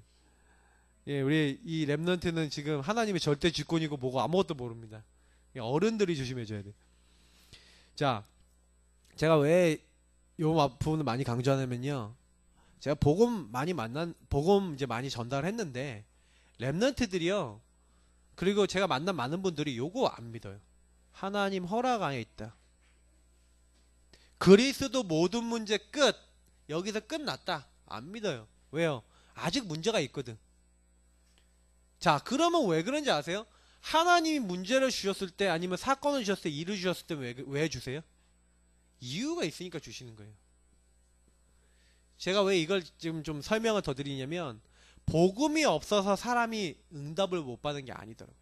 예, 우리 이 랩넌트는 지금 하나님의 절대 주권이고 뭐고 아무것도 모릅니다. 어른들이 조심해줘야 돼. 자, 제가 왜 요 부분을 많이 강조하냐면요. 제가 복음 이제 많이 전달했는데 랩넌트들이요. 그리고 제가 만난 많은 분들이 요거 안 믿어요. 하나님 허락 안에 있다. 그리스도 모든 문제 끝. 여기서 끝났다. 안 믿어요. 왜요? 아직 문제가 있거든. 자, 그러면 왜 그런지 아세요? 하나님이 문제를 주셨을 때 아니면 사건을 주셨을 때 일을 주셨을 때 왜 주세요? 이유가 있으니까 주시는 거예요. 제가 왜 이걸 지금 좀 설명을 더 드리냐면 복음이 없어서 사람이 응답을 못 받는 게 아니더라고요.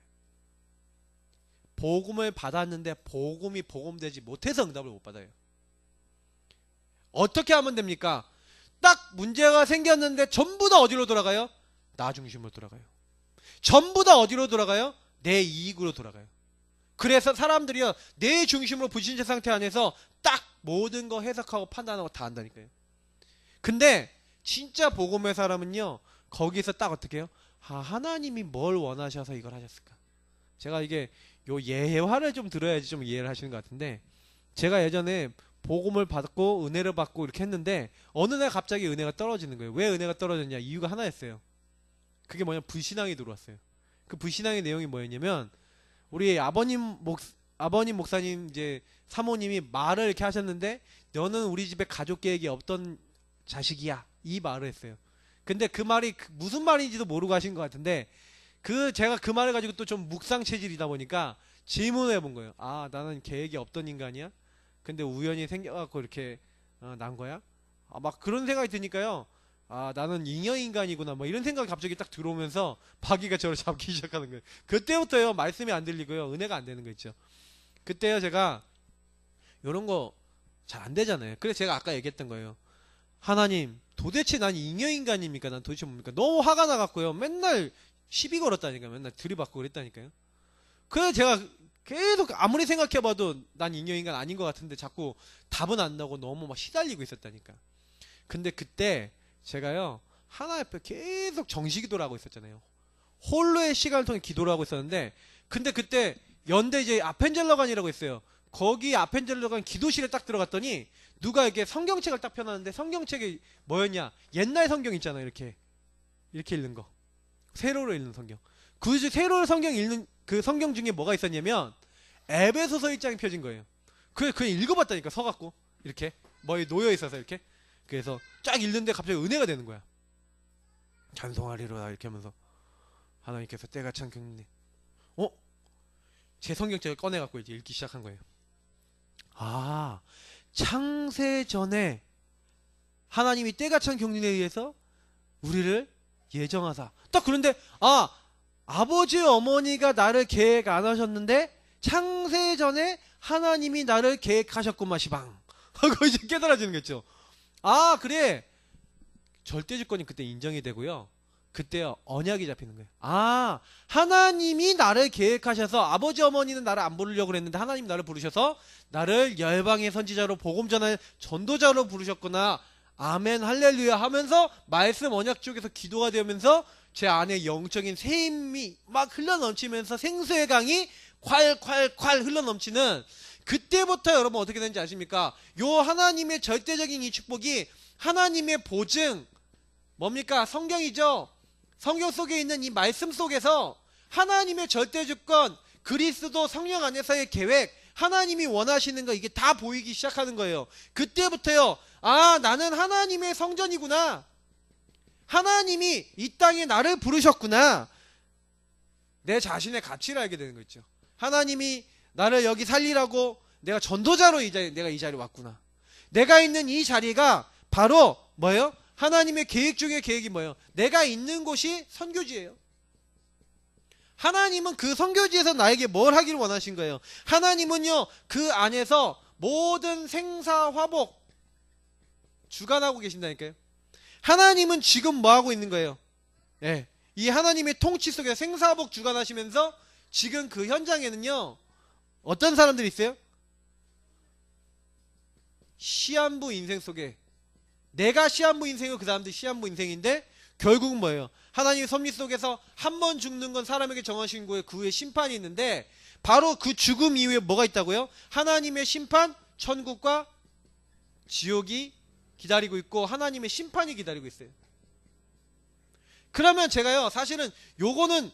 복음을 받았는데 복음이 복음되지 못해서 응답을 못 받아요. 어떻게 하면 됩니까? 딱 문제가 생겼는데 전부 다 어디로 돌아가요? 나 중심으로 돌아가요. 전부 다 어디로 돌아가요? 내 이익으로 돌아가요. 그래서 사람들이요 내 중심으로 불신자 상태 안에서 딱 모든 거 해석하고 판단하고 다 한다니까요. 근데 진짜 복음의 사람은요 거기서 딱 어떻게 해요? 아, 하나님이 뭘 원하셔서 이걸 하셨을까? 제가 이게 요 예화를 좀 들어야지 좀 이해를 하시는 것 같은데 제가 예전에 복음을 받고 은혜를 받고 이렇게 했는데 어느 날 갑자기 은혜가 떨어지는 거예요. 왜 은혜가 떨어졌냐? 이유가 하나였어요. 그게 뭐냐? 불신앙이 들어왔어요. 그 불신앙의 내용이 뭐였냐면 우리 아버님 목사님 이제 사모님이 말을 이렇게 하셨는데 너는 우리 집에 가족 계획이 없던 자식이야 이 말을 했어요. 근데 그 말이 무슨 말인지도 모르고 하신 것 같은데 제가 그 말을 가지고 또 좀 묵상 체질이다 보니까 질문을 해본 거예요. 아 나는 계획이 없던 인간이야? 근데 우연히 생겨갖고 이렇게 난 거야? 아, 막 그런 생각이 드니까요. 아 나는 잉여인간이구나 뭐 이런 생각이 갑자기 딱 들어오면서 마귀가 저를 잡기 시작하는 거예요. 그때부터요 말씀이 안 들리고요 은혜가 안 되는 거 있죠. 그때요 제가 요런 거 잘 안 되잖아요. 그래서 제가 아까 얘기했던 거예요. 하나님 도대체 난 잉여인간입니까? 난 도대체 뭡니까? 너무 화가 나갖고요. 맨날 시비 걸었다니까요. 맨날 들이받고 그랬다니까요. 그래서 제가 계속 아무리 생각해봐도 난 잉여인간 아닌 것 같은데 자꾸 답은 안 나오고 너무 막 시달리고 있었다니까. 근데 그때 제가요 하나 옆에 계속 정식기도를 하고 있었잖아요. 홀로의 시간을 통해 기도를 하고 있었는데, 근데 그때 연대 이제 아펜젤러관이라고 있어요. 거기 아펜젤러관 기도실에 딱 들어갔더니 누가 이렇게 성경책을 딱 펴놨는데, 성경책이 뭐였냐? 옛날 성경 있잖아요. 이렇게 읽는 거. 세로로 읽는 성경. 그 세로로 성경 읽는 그 성경 중에 뭐가 있었냐면 에베소서 1장이 펴진 거예요. 그냥 읽어봤다니까. 서갖고 이렇게 뭐에 놓여 있어서 이렇게. 그래서 쫙 읽는데 갑자기 은혜가 되는 거야. 찬송하리로다 이렇게 하면서 하나님께서 때가 참 경륜해. 제 성경책을 꺼내갖고 이제 읽기 시작한 거예요. 아, 창세 전에 하나님이 때가 찬 경륜에 의해서 우리를 예정하사. 딱 그런데 아버지 어머니가 나를 계획 안 하셨는데 창세 전에 하나님이 나를 계획하셨구만 시방 하고 이제 깨달아지는 거죠. 아, 그래. 절대주권이 그때 인정이 되고요. 그때요 언약이 잡히는 거예요. 아, 하나님이 나를 계획하셔서, 아버지 어머니는 나를 안 부르려고 그랬는데 하나님 나를 부르셔서 나를 열방의 선지자로 복음 전할 전도자로 부르셨구나. 아멘 할렐루야 하면서 말씀 언약 쪽에서 기도가 되면서 제 안에 영적인 샘이 막 흘러넘치면서 생수의 강이 콸콸콸 흘러넘치는, 그때부터 여러분 어떻게 되는지 아십니까? 요 하나님의 절대적인 이 축복이 하나님의 보증 뭡니까? 성경이죠. 성경 속에 있는 이 말씀 속에서 하나님의 절대주권, 그리스도 성령 안에서의 계획, 하나님이 원하시는 거, 이게 다 보이기 시작하는 거예요. 그때부터요, 아, 나는 하나님의 성전이구나. 하나님이 이 땅에 나를 부르셨구나. 내 자신의 가치를 알게 되는 거 있죠. 하나님이 나를 여기 살리라고 내가 전도자로 내가 이 자리에 왔구나. 내가 있는 이 자리가 바로 뭐예요? 하나님의 계획 중에 계획이 뭐예요? 내가 있는 곳이 선교지예요. 하나님은 그 선교지에서 나에게 뭘 하기를 원하신 거예요? 하나님은요 그 안에서 모든 생사화복 주관하고 계신다니까요. 하나님은 지금 뭐 하고 있는 거예요? 네. 이 하나님의 통치 속에 생사화복 주관하시면서 지금 그 현장에는요 어떤 사람들이 있어요? 시한부 인생 속에, 내가 시한부 인생이고 그 사람들이 시한부 인생인데 결국은 뭐예요? 하나님의 섭리 속에서 한 번 죽는 건 사람에게 정하신 거에 그 후에 심판이 있는데, 바로 그 죽음 이후에 뭐가 있다고요? 하나님의 심판, 천국과 지옥이 기다리고 있고 하나님의 심판이 기다리고 있어요. 그러면 제가요 사실은 요거는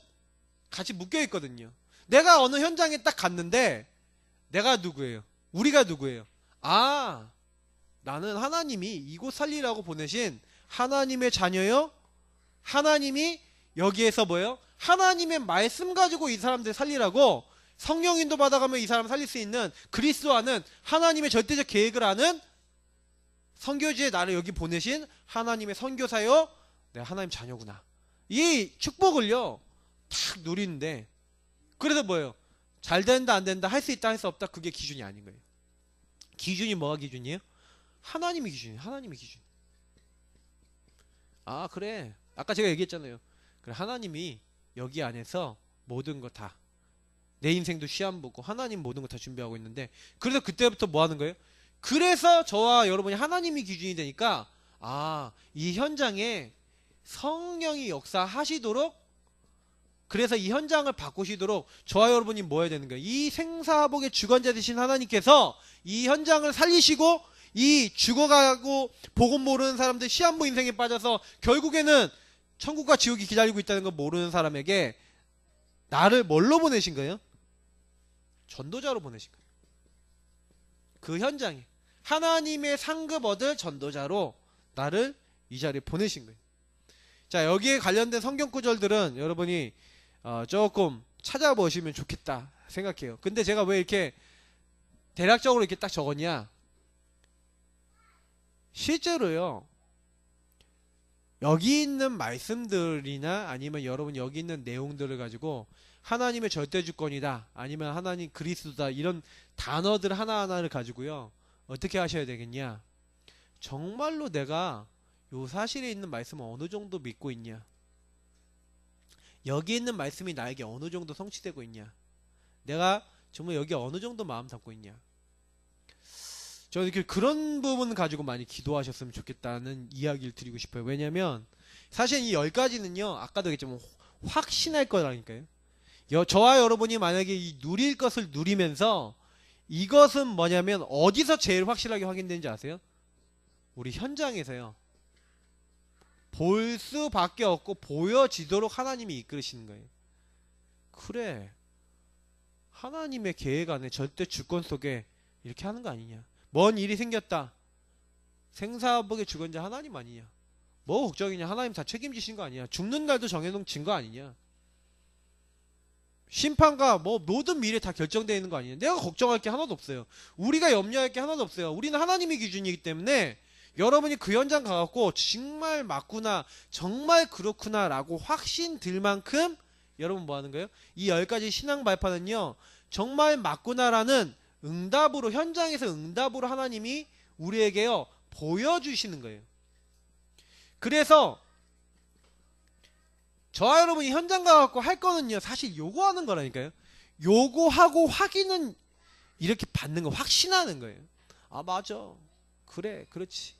같이 묶여 있거든요. 내가 어느 현장에 딱 갔는데 내가 누구예요? 우리가 누구예요? 아, 나는 하나님이 이곳 살리라고 보내신 하나님의 자녀요. 하나님이 여기에서 뭐예요? 하나님의 말씀 가지고 이 사람들 살리라고 성령인도 받아가면 이 사람 살릴 수 있는, 그리스도 안은 하나님의 절대적 계획을 아는 선교지에 나를 여기 보내신 하나님의 선교사요. 내가 하나님 자녀구나. 이 축복을요 탁 누리는데, 그래서 뭐예요? 잘 된다 안 된다, 할 수 있다 할 수 없다, 그게 기준이 아닌 거예요. 기준이 뭐가 기준이에요? 하나님의 기준이에요. 하나님의 기준. 아, 그래. 아까 제가 얘기했잖아요. 그래, 하나님이 여기 안에서 모든 거 다, 내 인생도 시험 보고 하나님 모든 거 다 준비하고 있는데, 그래서 그때부터 뭐 하는 거예요? 그래서 저와 여러분이 하나님이 기준이 되니까, 아, 이 현장에 성령이 역사하시도록, 그래서 이 현장을 바꾸시도록 저와 여러분이 뭐 해야 되는 거예요? 이 생사복의 주관자 되신 하나님께서 이 현장을 살리시고, 이 죽어가고 복음 모르는 사람들, 시한부 인생에 빠져서 결국에는 천국과 지옥이 기다리고 있다는 걸 모르는 사람에게 나를 뭘로 보내신 거예요? 전도자로 보내신 거예요. 그 현장에 하나님의 상급 얻을 전도자로 나를 이 자리에 보내신 거예요. 자, 여기에 관련된 성경 구절들은 여러분이 조금 찾아보시면 좋겠다 생각해요. 근데 제가 왜 이렇게 대략적으로 이렇게 딱 적었냐? 실제로요, 여기 있는 말씀들이나 아니면 여러분 여기 있는 내용들을 가지고 하나님의 절대주권이다, 아니면 하나님 그리스도다, 이런 단어들 하나하나를 가지고요 어떻게 하셔야 되겠냐? 정말로 내가 요 사실에 있는 말씀을 어느 정도 믿고 있냐? 여기 있는 말씀이 나에게 어느 정도 성취되고 있냐? 내가 정말 여기 어느 정도 마음 담고 있냐? 저는 이렇게 그런 부분 가지고 많이 기도하셨으면 좋겠다는 이야기를 드리고 싶어요. 왜냐면 사실 이 10가지는요, 아까도 얘기했지만 확신할 거라니까요. 저와 여러분이 만약에 이 누릴 것을 누리면서 이것은 뭐냐면 어디서 제일 확실하게 확인되는지 아세요? 우리 현장에서요. 볼 수밖에 없고 보여지도록 하나님이 이끌으시는 거예요. 그래, 하나님의 계획 안에 절대 주권 속에 이렇게 하는 거 아니냐? 뭔 일이 생겼다. 생사복의 주권자 하나님 아니냐? 뭐 걱정이냐? 하나님 다 책임지신 거 아니냐? 죽는 날도 정해놓은 거 아니냐? 심판과 뭐 모든 미래 다 결정되어 있는 거 아니냐? 내가 걱정할 게 하나도 없어요. 우리가 염려할 게 하나도 없어요. 우리는 하나님의 기준이기 때문에 여러분이 그 현장 가갖고 정말 맞구나, 정말 그렇구나 라고 확신 들 만큼 여러분 뭐 하는 거예요? 이 10가지 신앙 발판은요, 정말 맞구나라는 응답으로, 현장에서 응답으로 하나님이 우리에게요 보여주시는 거예요. 그래서 저와 여러분이 현장 가갖고 할 거는요, 사실 요구하는 거라니까요. 요구하고 확인은 이렇게 받는 거, 확신하는 거예요. 아, 맞아, 그래, 그렇지.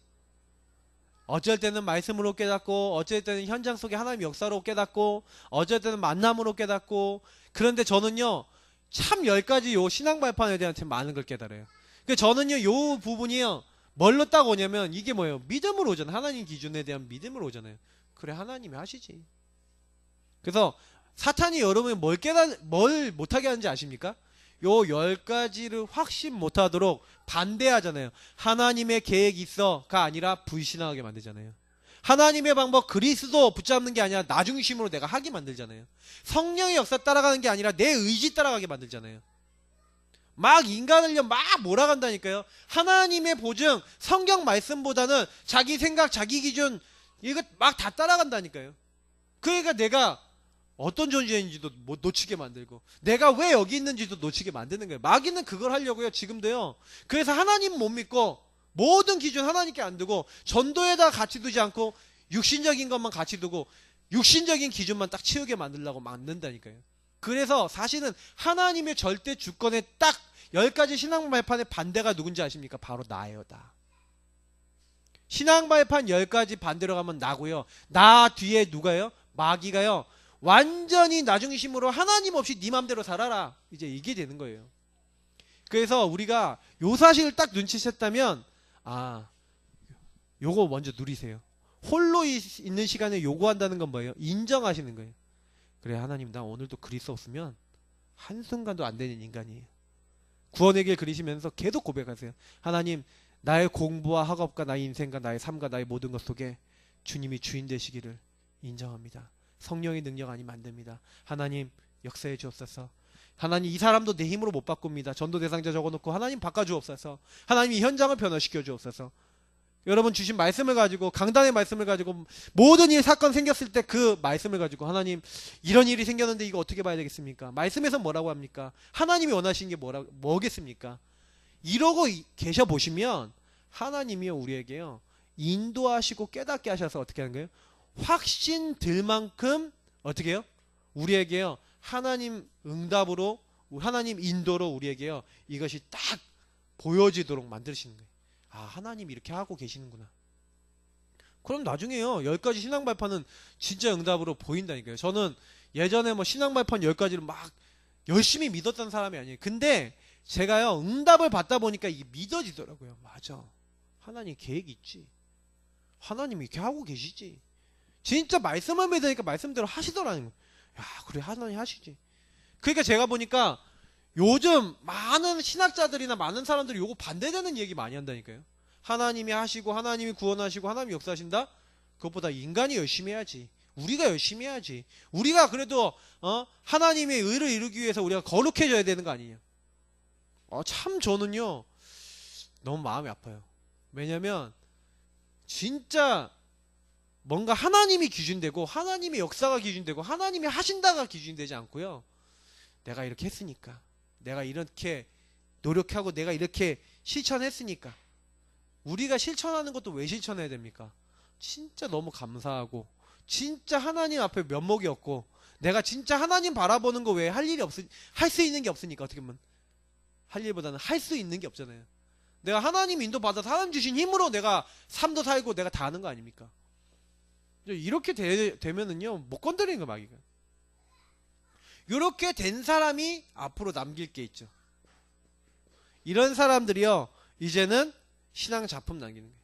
어쩔 때는 말씀으로 깨닫고, 어쩔 때는 현장 속에 하나님의 역사로 깨닫고, 어쩔 때는 만남으로 깨닫고. 그런데 저는요, 참 10가지 요 신앙 발판에 대한 많은 걸 깨달아요. 그 저는요, 요 부분이요, 뭘로 딱 오냐면 이게 뭐예요? 믿음으로 오잖아요. 하나님 기준에 대한 믿음으로 오잖아요. 그래, 하나님이 하시지. 그래서 사탄이 여러분이 뭘 못하게 하는지 아십니까? 요 10가지를 확신 못하도록 반대하잖아요. 하나님의 계획이 있어가 아니라 불신하게 만들잖아요. 하나님의 방법 그리스도 붙잡는 게 아니라 나 중심으로 내가 하게 만들잖아요. 성령의 역사 따라가는 게 아니라 내 의지 따라가게 만들잖아요. 막 인간을요 막 몰아간다니까요. 하나님의 보증, 성경 말씀보다는 자기 생각, 자기 기준 이거 막 다 따라간다니까요. 그러니까 내가 어떤 존재인지도 못 놓치게 만들고, 내가 왜 여기 있는지도 놓치게 만드는 거예요. 마귀는 그걸 하려고요, 지금도요. 그래서 하나님 못 믿고 모든 기준 하나님께 안 두고, 전도에다 같이 두지 않고 육신적인 것만 같이 두고 육신적인 기준만 딱 채우게 만들려고 만든다니까요. 그래서 사실은 하나님의 절대 주권에 딱 10가지 신앙 발판의 반대가 누군지 아십니까? 바로 나예요, 나. 신앙 발판 10가지 반대로 가면 나고요. 나 뒤에 누가요? 마귀가요. 완전히 나 중심으로 하나님 없이 네 맘대로 살아라. 이제 이게 되는 거예요. 그래서 우리가 요 사실을 딱 눈치챘다면, 아, 요거 먼저 누리세요. 홀로 있는 시간에 요구한다는 건 뭐예요? 인정하시는 거예요. 그래, 하나님 나 오늘도 그리스도 없으면 한순간도 안 되는 인간이에요. 구원의 길 그리시면서 계속 고백하세요. 하나님, 나의 공부와 학업과 나의 인생과 나의 삶과 나의 모든 것 속에 주님이 주인 되시기를 인정합니다. 성령의 능력 아니면 안 됩니다. 하나님 역사해 주옵소서. 하나님 이 사람도 내 힘으로 못 바꿉니다. 전도 대상자 적어놓고 하나님 바꿔주옵소서. 하나님 이 현장을 변화시켜 주옵소서. 여러분 주신 말씀을 가지고, 강단의 말씀을 가지고, 모든 일 사건 생겼을 때 그 말씀을 가지고, 하나님 이런 일이 생겼는데 이거 어떻게 봐야 되겠습니까? 말씀에서 뭐라고 합니까? 하나님이 원하시는 게 뭐겠습니까? 이러고 계셔 보시면 하나님이요 우리에게요 인도하시고 깨닫게 하셔서 어떻게 하는 거예요? 확신 들 만큼 어떻게 해요? 우리에게요 하나님 응답으로, 하나님 인도로 우리에게요 이것이 딱 보여지도록 만드시는 거예요. 아, 하나님 이렇게 하고 계시는구나. 그럼 나중에요 10가지 신앙 발판은 진짜 응답으로 보인다니까요. 저는 예전에 뭐 신앙 발판 10가지를 막 열심히 믿었던 사람이 아니에요. 근데 제가요 응답을 받다 보니까 이게 믿어지더라고요. 맞아, 하나님 계획이 있지. 하나님이 이렇게 하고 계시지. 진짜 말씀을 믿으니까 말씀대로 하시더라는 거예요. 야, 그래, 하나님 하시지. 그러니까 제가 보니까 요즘 많은 신학자들이나 많은 사람들이 요거 반대되는 얘기 많이 한다니까요. 하나님이 하시고 하나님이 구원하시고 하나님이 역사하신다? 그것보다 인간이 열심히 해야지. 우리가 열심히 해야지. 우리가 그래도 하나님의 의를 이루기 위해서 우리가 거룩해져야 되는 거 아니에요. 참 저는요 너무 마음이 아파요. 왜냐면 진짜 뭔가 하나님이 기준되고 하나님의 역사가 기준되고 하나님이 하신다가 기준되지 않고요. 내가 이렇게 했으니까, 내가 이렇게 노력하고 내가 이렇게 실천했으니까, 우리가 실천하는 것도 왜 실천해야 됩니까? 진짜 너무 감사하고 진짜 하나님 앞에 면목이 없고 내가 진짜 하나님 바라보는 거 외에 할 수 있는 게 없으니까 어떻게 보면 할 일보다는 할 수 있는 게 없잖아요. 내가 하나님 인도 받아서 하나님 주신 힘으로 내가 삶도 살고 내가 다 하는 거 아닙니까? 이렇게 되면은요 못 건드리는 거 마귀가. 이렇게 된 사람이 앞으로 남길 게 있죠. 이런 사람들이요 이제는 신앙 작품 남기는 거예요.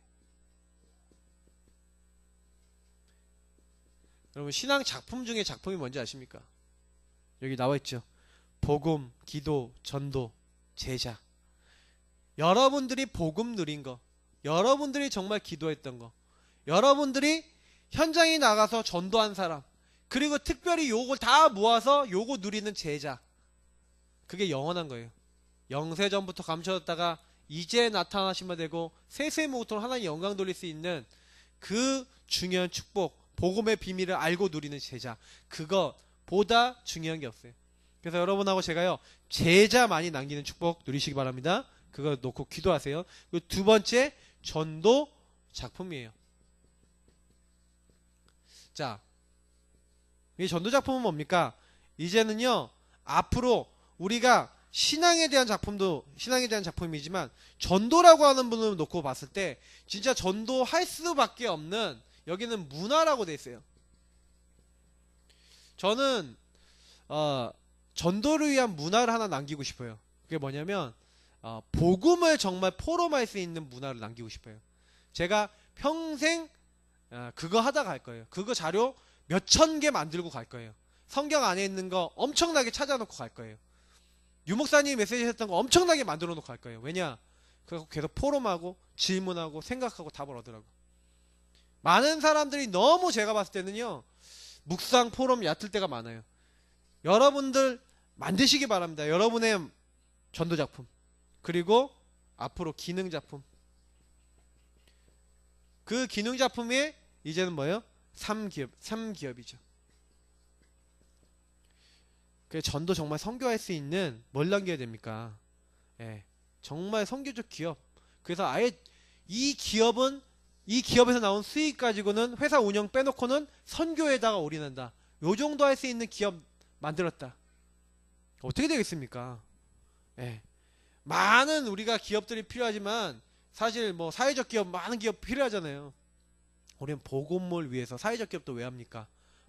여러분 신앙 작품 중에 작품이 뭔지 아십니까? 여기 나와 있죠. 복음, 기도, 전도, 제자. 여러분들이 복음 누린 거, 여러분들이 정말 기도했던 거, 여러분들이 현장에 나가서 전도한 사람, 그리고 특별히 요걸 다 모아서 요거 누리는 제자. 그게 영원한 거예요. 영세전부터 감춰졌다가 이제 나타나신 바 되고 세세모토로 하나님 영광 돌릴 수 있는 그 중요한 축복, 복음의 비밀을 알고 누리는 제자. 그거보다 중요한 게 없어요. 그래서 여러분하고 제가요 제자 많이 남기는 축복 누리시기 바랍니다. 그거 놓고 기도하세요. 그리고 두 번째 전도 작품이에요. 자, 이 전도 작품은 뭡니까? 이제는요 앞으로 우리가 신앙에 대한 작품이지만 전도라고 하는 분을 놓고 봤을 때 진짜 전도할 수밖에 없는 여기는 문화라고 돼 있어요. 저는 전도를 위한 문화를 하나 남기고 싶어요. 그게 뭐냐면 복음을 정말 포럼할 수 있는 문화를 남기고 싶어요. 제가 평생 그거 하다 갈 거예요. 그거 자료 몇천 개 만들고 갈 거예요. 성경 안에 있는 거 엄청나게 찾아놓고 갈 거예요. 유목사님이 메시지 했던 거 엄청나게 만들어 놓고 갈 거예요. 왜냐? 그래서 계속 포럼하고 질문하고 생각하고 답을 얻으라고. 많은 사람들이 너무 제가 봤을 때는요 묵상 포럼 얕을 때가 많아요. 여러분들 만드시기 바랍니다. 여러분의 전도 작품, 그리고 앞으로 기능 작품. 그 기능 작품이 이제는 뭐예요? 3기업이죠. 그 전도 정말 선교할 수 있는 뭘 남겨야 됩니까? 예, 정말 선교적 기업. 그래서 아예 이 기업에서 나온 수익 가지고는 회사 운영 빼놓고는 선교에다가 올인한다. 요 정도 할 수 있는 기업 만들었다. 어떻게 되겠습니까? 예. 많은 우리가 기업들이 필요하지만 사실 뭐 사회적 기업 많은 기업 필요하잖아요. 우리는 복음을 위해서 사회적 기업도 왜 합니까?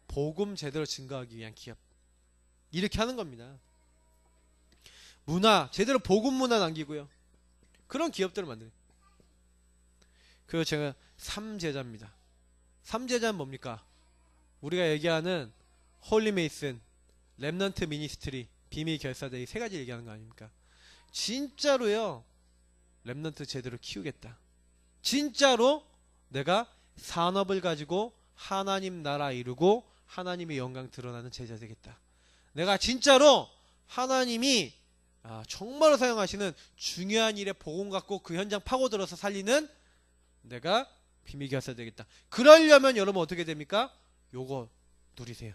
복음 제대로 증거하기 위한 기업. 이렇게 하는 겁니다. 문화 제대로 복음 문화 남기고요. 그런 기업들을 만드는. 그리고 제가 3제자입니다. 3제자는 뭡니까? 우리가 얘기하는 홀리 메이슨, 렘넌트 미니스트리, 비밀 결사대 이 세 가지 얘기하는 거 아닙니까? 진짜로요. 렘넌트 제대로 키우겠다. 진짜로 내가 산업을 가지고 하나님 나라 이루고 하나님의 영광 드러나는 제자 되겠다. 내가 진짜로 하나님이 정말로 사용하시는 중요한 일에 복음 갖고 그 현장 파고들어서 살리는 내가 비밀결사 되겠다. 그러려면 여러분 어떻게 됩니까? 요거 누리세요.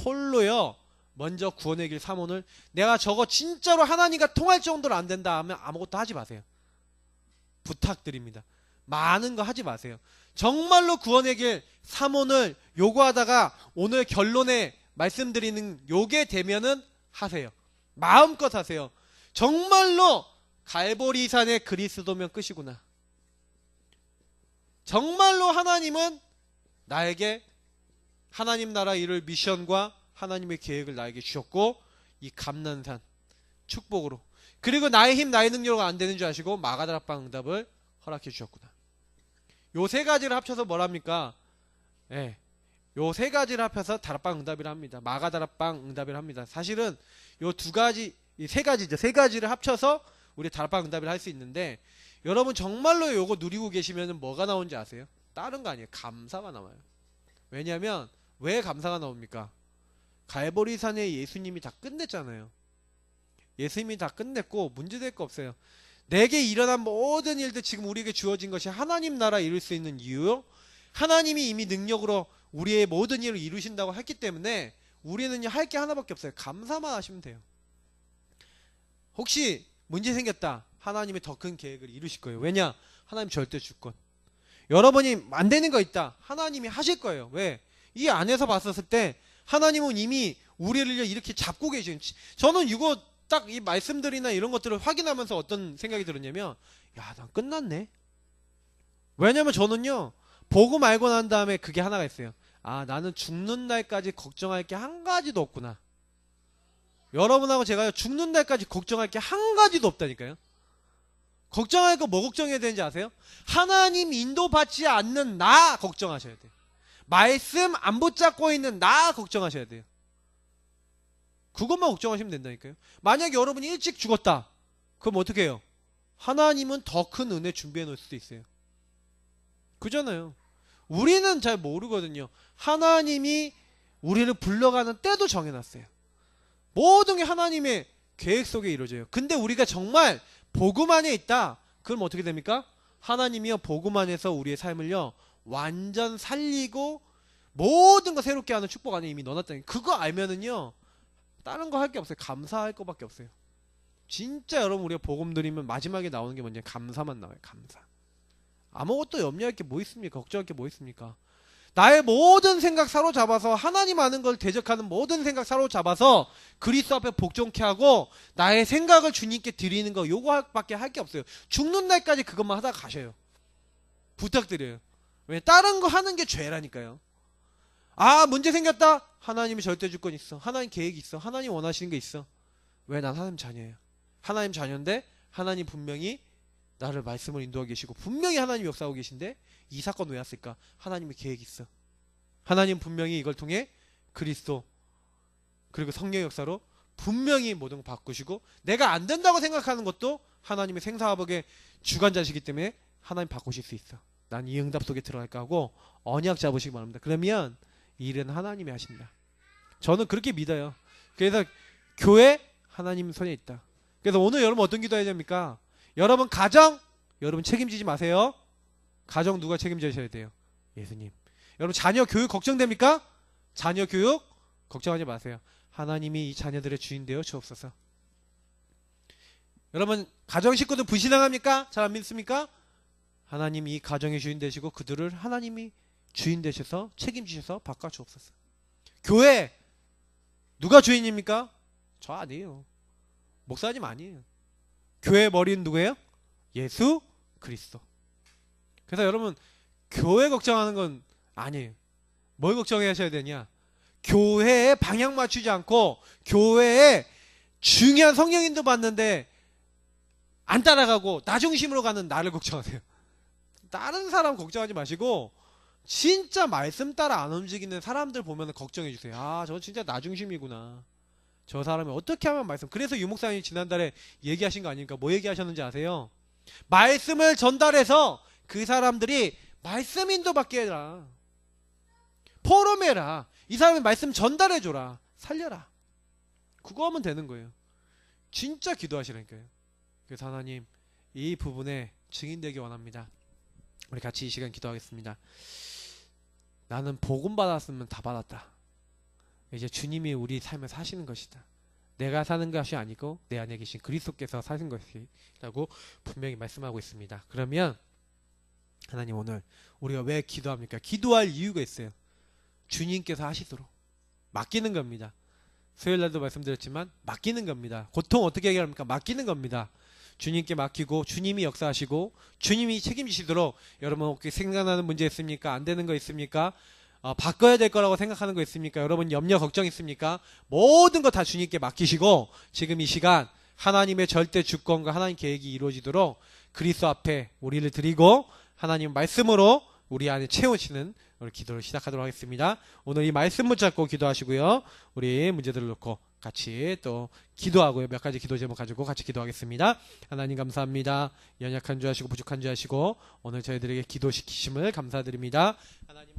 홀로요. 먼저 구원의 길 3원을 내가 저거 진짜로 하나님과 통할 정도로 안 된다 하면 아무것도 하지 마세요. 부탁드립니다. 많은 거 하지 마세요. 정말로 구원의 길 3원을 요구하다가 오늘 결론에 말씀드리는 요게 되면은 하세요. 마음껏 하세요. 정말로 갈보리산의 그리스도면 끝이구나. 정말로 하나님은 나에게 하나님 나라 이룰 미션과 하나님의 계획을 나에게 주셨고 이 감난산 축복으로 그리고 나의 힘 나의 능력으로 안 되는 줄 아시고 마가다락방 응답을 허락해 주셨구나. 요 세 가지를 합쳐서 뭐랍니까? 예. 요 세 가지를 합해서 다락방 응답이라 합니다. 마가다락방 응답이라 합니다. 사실은 요 두 가지, 이 세 가지죠. 세 가지를 합쳐서 우리 다락방 응답이라 할 수 있는데 여러분 정말로 요거 누리고 계시면 뭐가 나오는지 아세요? 다른 거 아니에요. 감사가 나와요. 왜냐면 왜 감사가 나옵니까? 갈보리산에 예수님이 다 끝냈잖아요. 예수님이 다 끝냈고 문제될 거 없어요. 내게 일어난 모든 일들 지금 우리에게 주어진 것이 하나님 나라 이룰 수 있는 이유요. 하나님이 이미 능력으로 우리의 모든 일을 이루신다고 했기 때문에 우리는 할 게 하나밖에 없어요. 감사만 하시면 돼요. 혹시 문제 생겼다. 하나님이 더 큰 계획을 이루실 거예요. 왜냐? 하나님 절대 주권. 여러분이 안 되는 거 있다. 하나님이 하실 거예요. 왜? 이 안에서 봤었을 때 하나님은 이미 우리를 이렇게 잡고 계신. 저는 이거 딱 이 말씀들이나 이런 것들을 확인하면서 어떤 생각이 들었냐면, 야, 난 끝났네. 왜냐면 저는요, 보고 말고 난 다음에 그게 하나가 있어요. 아, 나는 죽는 날까지 걱정할 게 한 가지도 없구나. 여러분하고 제가 죽는 날까지 걱정할 게 한 가지도 없다니까요. 걱정할 거 뭐 걱정해야 되는지 아세요? 하나님 인도받지 않는 나 걱정하셔야 돼요. 말씀 안 붙잡고 있는 나 걱정하셔야 돼요. 그것만 걱정하시면 된다니까요. 만약에 여러분이 일찍 죽었다. 그럼 어떻게 해요? 하나님은 더 큰 은혜 준비해 놓을 수도 있어요. 그잖아요. 우리는 잘 모르거든요. 하나님이 우리를 불러가는 때도 정해놨어요. 모든 게 하나님의 계획 속에 이루어져요. 근데 우리가 정말 복음 안에 있다. 그럼 어떻게 됩니까? 하나님이요, 복음 안에서 우리의 삶을요, 완전 살리고 모든 거 새롭게 하는 축복 안에 이미 넣어놨다니. 그거 알면은요, 다른 거 할 게 없어요. 감사할 거밖에 없어요. 진짜 여러분, 우리가 복음 드리면 마지막에 나오는 게 뭔지 감사만 나와요. 감사. 아무것도 염려할 게 뭐 있습니까? 걱정할 게 뭐 있습니까? 나의 모든 생각 사로잡아서, 하나님 아는 걸 대적하는 모든 생각 사로잡아서 그리스도 앞에 복종케 하고 나의 생각을 주님께 드리는 거, 요거밖에 할 게 없어요. 죽는 날까지 그것만 하다가 가셔요. 부탁드려요. 왜? 다른 거 하는 게 죄라니까요. 아, 문제 생겼다. 하나님이 절대 주권 있어. 하나님 계획이 있어. 하나님 원하시는 게 있어. 왜? 난 하나님 자녀예요. 하나님 자녀인데 하나님 분명히 나를 말씀을 인도하고 계시고 분명히 하나님 역사하고 계신데 이 사건 왜 왔을까? 하나님의 계획이 있어. 하나님 분명히 이걸 통해 그리스도 그리고 성령 역사로 분명히 모든 걸 바꾸시고, 내가 안 된다고 생각하는 것도 하나님의 생사화복의 주관자시기 때문에 하나님 바꾸실 수 있어. 난 이 응답 속에 들어갈까 하고 언약 잡으시기 바랍니다. 그러면 이 일은 하나님이 하십니다. 저는 그렇게 믿어요. 그래서 교회 하나님 손에 있다. 그래서 오늘 여러분 어떤 기도해야 됩니까? 여러분 가정, 여러분 책임지지 마세요. 가정 누가 책임져야 돼요? 예수님. 여러분 자녀 교육 걱정됩니까? 자녀 교육 걱정하지 마세요. 하나님이 이 자녀들의 주인 되어 주옵소서. 여러분 가정 식구들 불신앙합니까? 잘 안 믿습니까? 하나님이 이 가정의 주인 되시고 그들을 하나님이 주인 되셔서 책임지셔서 바꿔 주옵소서. 교회 누가 주인입니까? 저 아니에요. 목사님 아니에요. 교회 머리는 누구예요? 예수 그리스도. 그래서 여러분 교회 걱정하는 건 아니에요. 뭘 걱정해야 하셔야 되냐? 교회에 방향 맞추지 않고 교회에 중요한 성령인도 받는데 안 따라가고 나 중심으로 가는 나를 걱정하세요. 다른 사람 걱정하지 마시고 진짜 말씀 따라 안 움직이는 사람들 보면 걱정해 주세요. 아, 저 진짜 나 중심이구나. 저 사람이 어떻게 하면 말씀. 그래서 유목사님이 지난달에 얘기하신 거 아닙니까? 뭐 얘기하셨는지 아세요? 말씀을 전달해서 그 사람들이 말씀 인도받게 해라. 포럼해라. 이 사람이 말씀 전달해줘라. 살려라. 그거 하면 되는 거예요. 진짜 기도하시라니까요. 그래서 하나님 이 부분에 증인되기 원합니다. 우리 같이 이 시간 기도하겠습니다. 나는 복음 받았으면 다 받았다. 이제 주님이 우리 삶을 사시는 것이다. 내가 사는 것이 아니고 내 안에 계신 그리스도께서 사신 것이라고 분명히 말씀하고 있습니다. 그러면 하나님 오늘 우리가 왜 기도합니까? 기도할 이유가 있어요. 주님께서 하시도록 맡기는 겁니다. 수요일날도 말씀드렸지만 맡기는 겁니다. 고통 어떻게 해결합니까? 맡기는 겁니다. 주님께 맡기고 주님이 역사하시고 주님이 책임지시도록. 여러분 혹시 생각나는 문제 있습니까? 안 되는 거 있습니까? 바꿔야 될 거라고 생각하는 거 있습니까? 여러분 염려 걱정 있습니까? 모든 거 다 주님께 맡기시고 지금 이 시간 하나님의 절대 주권과 하나님 계획이 이루어지도록 그리스도 앞에 우리를 드리고 하나님 말씀으로 우리 안에 채우시는 오늘 기도를 시작하도록 하겠습니다. 오늘 이 말씀 붙잡고 기도하시고요. 우리 문제들을 놓고 같이 또 기도하고요. 몇 가지 기도 제목 가지고 같이 기도하겠습니다. 하나님 감사합니다. 연약한 줄 아시고 부족한 줄 아시고 오늘 저희들에게 기도시키심을 감사드립니다. 하나님